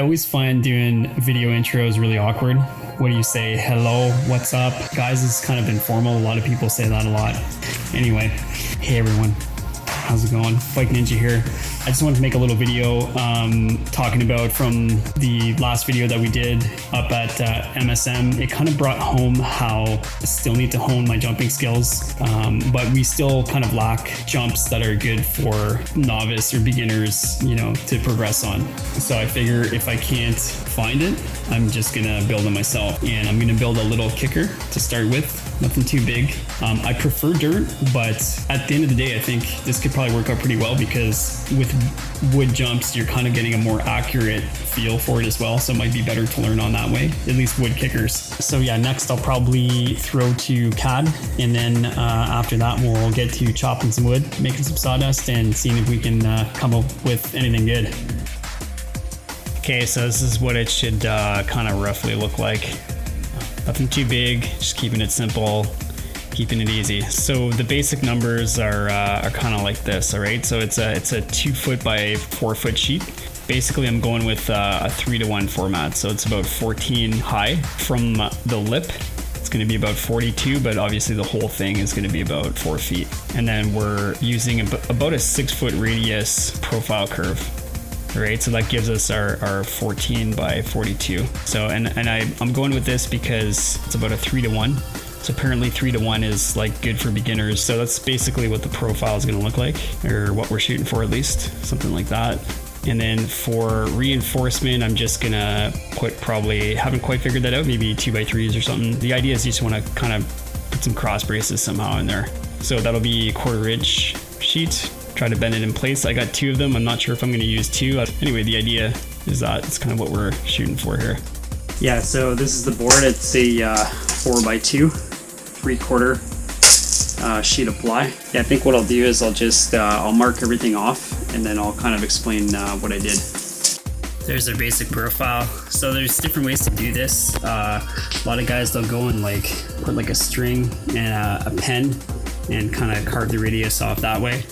I always find doing video intros really awkward. What do you say? Hello, what's up? Guys is kind of informal. A lot of people say that a lot. Anyway, hey everyone. How's it going? Bike Ninja here. I just wanted to make a little video talking about from the last video that we did up at MSM. It kind of brought home how I still need to hone my jumping skills, but we still kind of lack jumps that are good for novice or beginners, you know, to progress on. So I figure if I can't find it, I'm just gonna build it myself. And I'm gonna build a little kicker to start with, nothing too big. I prefer dirt, but at the end of the day, I think this could probably work out pretty well because with wood jumps, you're kind of getting a more accurate feel for it as well. So it might be better to learn on that way, at least wood kickers. So yeah, next I'll probably throw to CAD. And then after that, we'll get to chopping some wood, making some sawdust and seeing if we can come up with anything good. Okay, so this is what it should kind of roughly look like. Nothing too big, just keeping it simple, keeping it easy. So the basic numbers are kind of like this, all right? So it's a 2 foot by 4 foot sheet. Basically, I'm going with a 3:1 format. So it's about 14 high from the lip. It's going to be about 42, but obviously the whole thing is going to be about 4 feet. And then we're using about a 6 foot radius profile curve. All right, so that gives us our 14 by 42. So, and I'm going with this because it's about a 3:1. So apparently 3:1 is like good for beginners. So that's basically what the profile is gonna look like, or what we're shooting for at least, something like that. And then for reinforcement, I'm just gonna put probably, haven't quite figured that out, maybe 2x3s or something. The idea is you just wanna kind of put some cross braces somehow in there. So that'll be a 1/4 inch sheet. Try to bend it in place. I got 2 of them. I'm not sure if I'm going to use 2. Anyway, the idea is that it's kind of what we're shooting for here. Yeah, so this is the board. It's a 4x2, 3/4 sheet of ply. Yeah, I think what I'll do is I'll just I'll mark everything off and then I'll kind of explain what I did. There's their basic profile. So there's different ways to do this. A lot of guys, they'll go and like put like a string and a pen and kind of carve the radius off that way.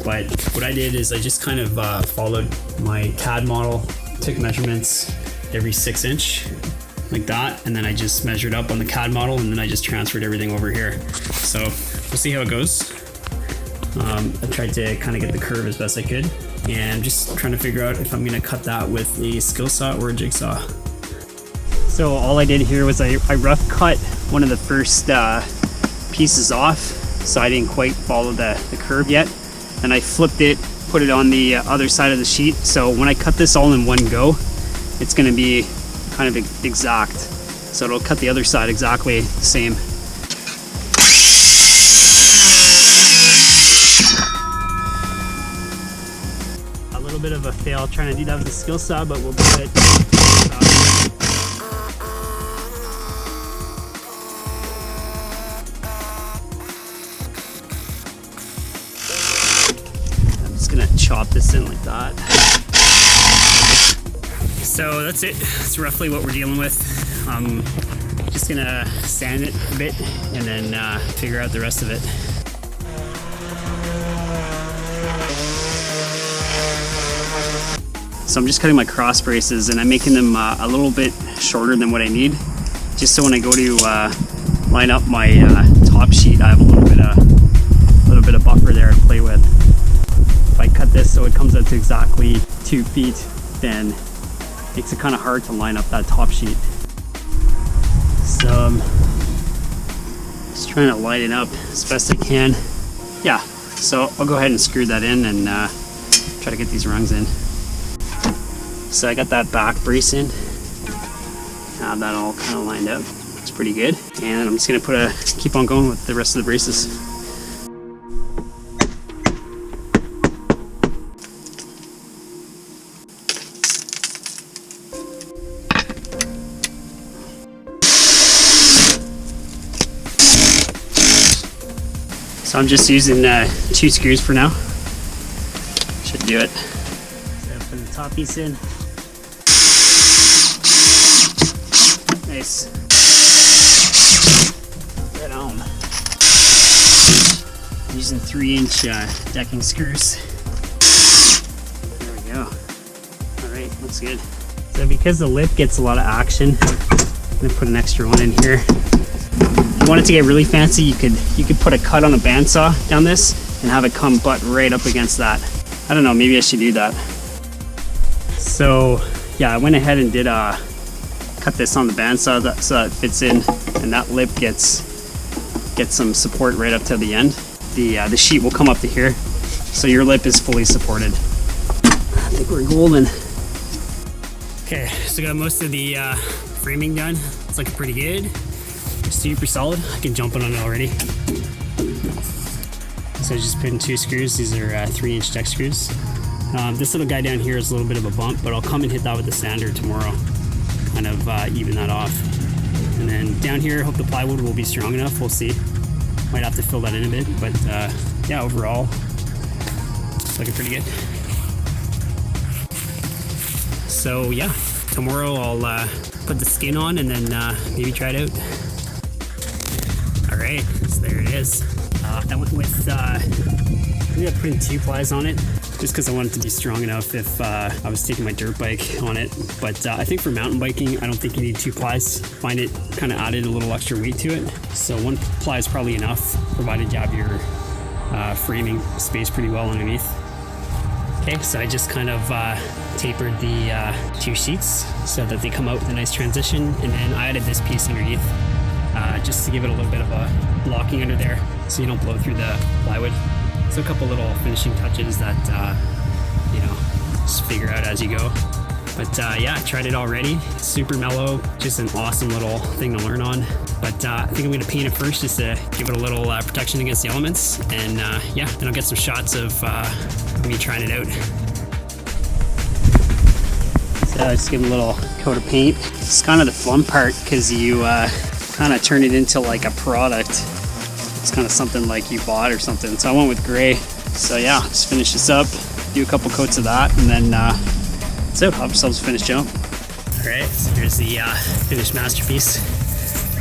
But what I did is I just kind of followed my CAD model, took measurements every 6 inch like that, and then I just measured up on the CAD model and then I just transferred everything over here. So we'll see how it goes. I tried to kind of get the curve as best I could, and I'm just trying to figure out if I'm going to cut that with a skill saw or a jigsaw. So all I did here was I rough cut one of the first pieces off, so I didn't quite follow the curve yet. And I flipped it, put it on the other side of the sheet. So when I cut this all in one go, it's gonna be kind of exact. So it'll cut the other side exactly the same. A little bit of a fail trying to do that with the skill saw, but we'll do it. Chop this in like that. So that's it. That's roughly what we're dealing with. I'm just gonna sand it a bit and then figure out the rest of it. So I'm just cutting my cross braces and I'm making them a little bit shorter than what I need, just so when I go to line up my top sheet, I have a little bit of buffer there to play with. If I cut this so it comes out to exactly 2 feet, then it makes it kind of hard to line up that top sheet. So I'm just trying to line it up as best I can. Yeah, so I'll go ahead and screw that in and try to get these rungs in. So I got that back brace in. Have that all kind of lined up. It's pretty good. And I'm just gonna keep on going with the rest of the braces. So I'm just using 2 screws for now. Should do it. So put the top piece in. Nice. Right on. I'm using 3-inch decking screws. There we go. All right, looks good. So because the lip gets a lot of action, I'm gonna put an extra one in here. If you want it to get really fancy, you could put a cut on a bandsaw down this and have it come butt right up against that. I don't know, maybe I should do that. So yeah, I went ahead and did cut this on the bandsaw so that it fits in, and that lip gets some support right up to the end. The sheet will come up to here, so your lip is fully supported. I think we're golden. Okay, so got most of the framing done. It's looking pretty good. Super solid. I can jump on it already. So I just put in 2 screws. These are 3-inch deck screws. This little guy down here is a little bit of a bump, but I'll come and hit that with the sander tomorrow. Kind of even that off. And then down here, hope the plywood will be strong enough. We'll see. Might have to fill that in a bit, but yeah, overall, it's looking pretty good. So yeah, tomorrow I'll put the skin on and then maybe try it out. All right, so there it is. I went with, I think I put in 2 plies on it, just because I wanted it to be strong enough if I was taking my dirt bike on it. But I think for mountain biking, I don't think you need 2 plies. Find it kind of added a little extra weight to it. So 1 ply is probably enough, provided you have your framing spaced pretty well underneath. Okay, so I just kind of tapered the 2 sheets so that they come out with a nice transition, and then I added this piece underneath just to give it a little bit of a blocking under there so you don't blow through the plywood. So a couple little finishing touches that you know, just figure out as you go. But yeah, I tried it already. Super mellow, just an awesome little thing to learn on. But I think I'm gonna paint it first just to give it a little protection against the elements. And yeah, then I'll get some shots of me trying it out. So I just give it a little coat of paint. It's kind of the fun part because you kind of turn it into like a product. It's kind of something like you bought or something. So I went with gray. So yeah, just finish this up, do a couple coats of that, and then that's it. Have ourselves a finished jump. All right, so here's the finished masterpiece,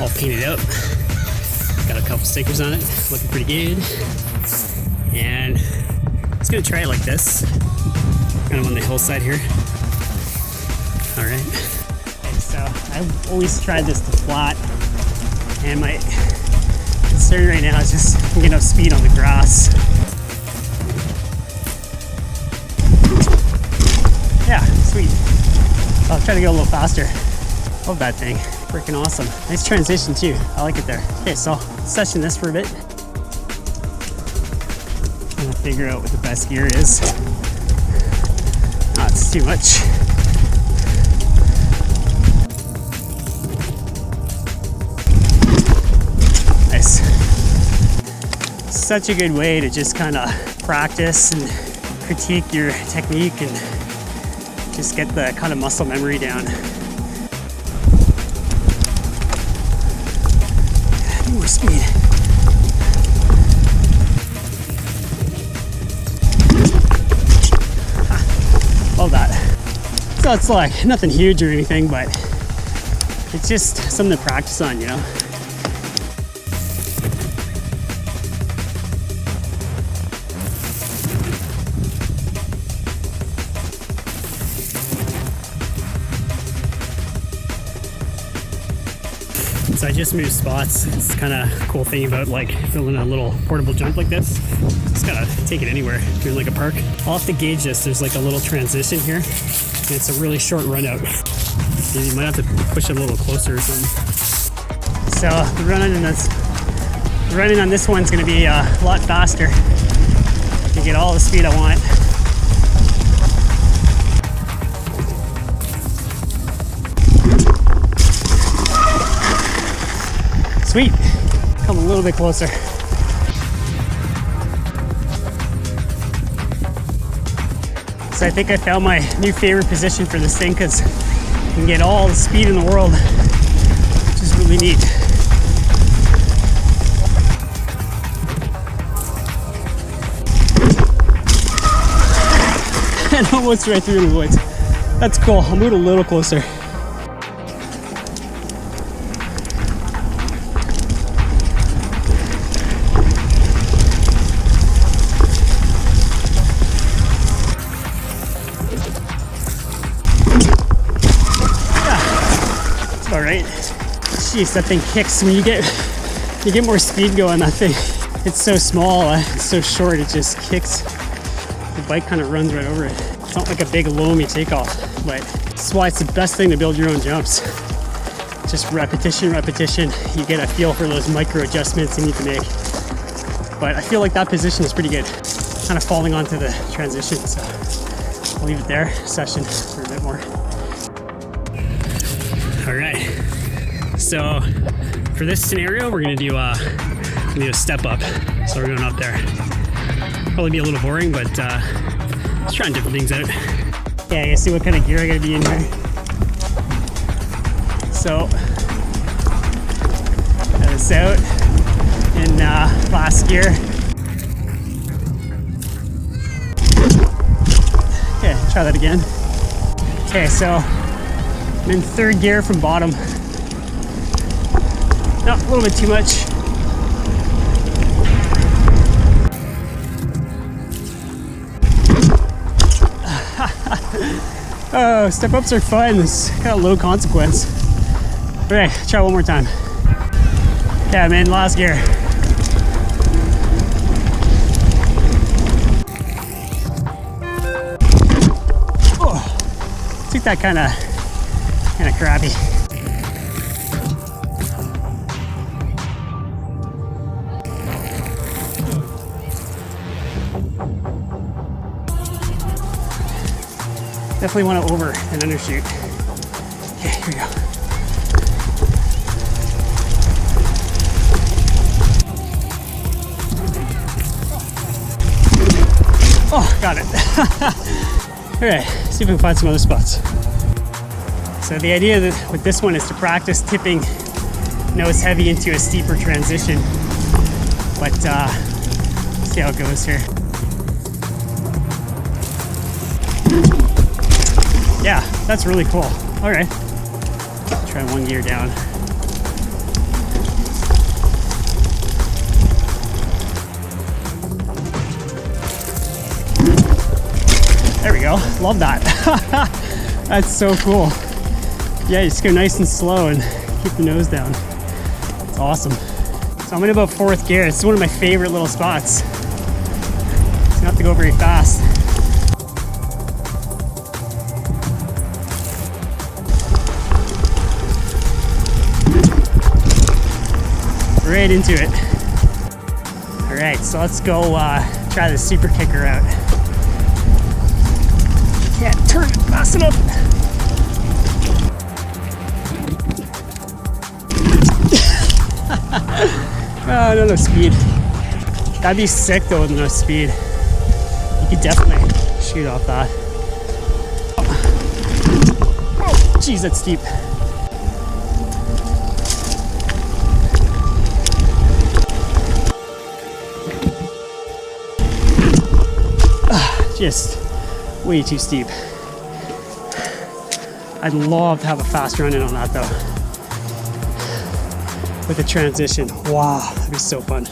all painted up. Got a couple stickers on it, looking pretty good. And I'm just gonna try it like this, kind of on the hillside here. All right. Okay, so I've always tried this to flat, and my concern right now is just getting enough speed on the grass. Yeah, sweet. I'll try to go a little faster. Love that thing. Freaking awesome. Nice transition too. I like it there. Okay, so I'll session this for a bit. I'm gonna figure out what the best gear is. Not too much. Nice. Such a good way to just kind of practice and critique your technique and just get the kind of muscle memory down. More speed. Love that. So it's like nothing huge or anything, but it's just something to practice on, you know? So I just moved spots. It's kind of a cool thing about like filling a little portable jump like this. Just gotta take it anywhere if you're in like a park. I'll have to gauge this. There's like a little transition here, and it's a really short run out. You might have to push it a little closer or something. So the running on this one's gonna be a lot faster to get all the speed I want. Sweet, come a little bit closer. So I think I found my new favorite position for this thing because you can get all the speed in the world, which is really neat. And almost right through the woods. That's cool, I'll move a little closer. about right. Jeez, that thing kicks when you get more speed going. That thing, it's so small, it's so short, it just kicks. The bike kind of runs right over it. It's not like a big loamy takeoff, but that's why it's the best thing to build your own jumps. Just repetition. You get a feel for those micro adjustments you need to make. But I feel like that position is pretty good. Kind of falling onto the transition, so I'll leave it there. Session for a bit more. All right. So for this scenario, we're gonna do a step up. So we're going up there. Probably be a little boring, but let's try different things out. Yeah, I gotta see what kind of gear I gotta be in here. So, got this out in last gear. Okay, try that again. Okay, so I'm in third gear from bottom. No, a little bit too much. Oh, step ups are fun. It's kind of low consequence. Okay, try one more time. Okay, I'm in last gear. Oh, took that kind of crappy. Definitely want to over and undershoot. Okay, here we go. Oh, got it. Okay, see if we can find some other spots. So the idea with this one is to practice tipping nose heavy into a steeper transition. But see how it goes here. Yeah, that's really cool. All right, try one gear down. There we go, love that. That's so cool. Yeah, you just go nice and slow and keep the nose down. It's awesome. So I'm in about fourth gear. It's one of my favorite little spots. So you don't have to go very fast. Right into it. All right, so let's go try the super kicker out. Can't turn it fast enough. Oh, no, no speed. That'd be sick though with no speed. You could definitely shoot off that. Oh, geez, that's steep. Just way too steep. I'd love to have a fast run in on that though. With a transition. Wow, that'd be so fun.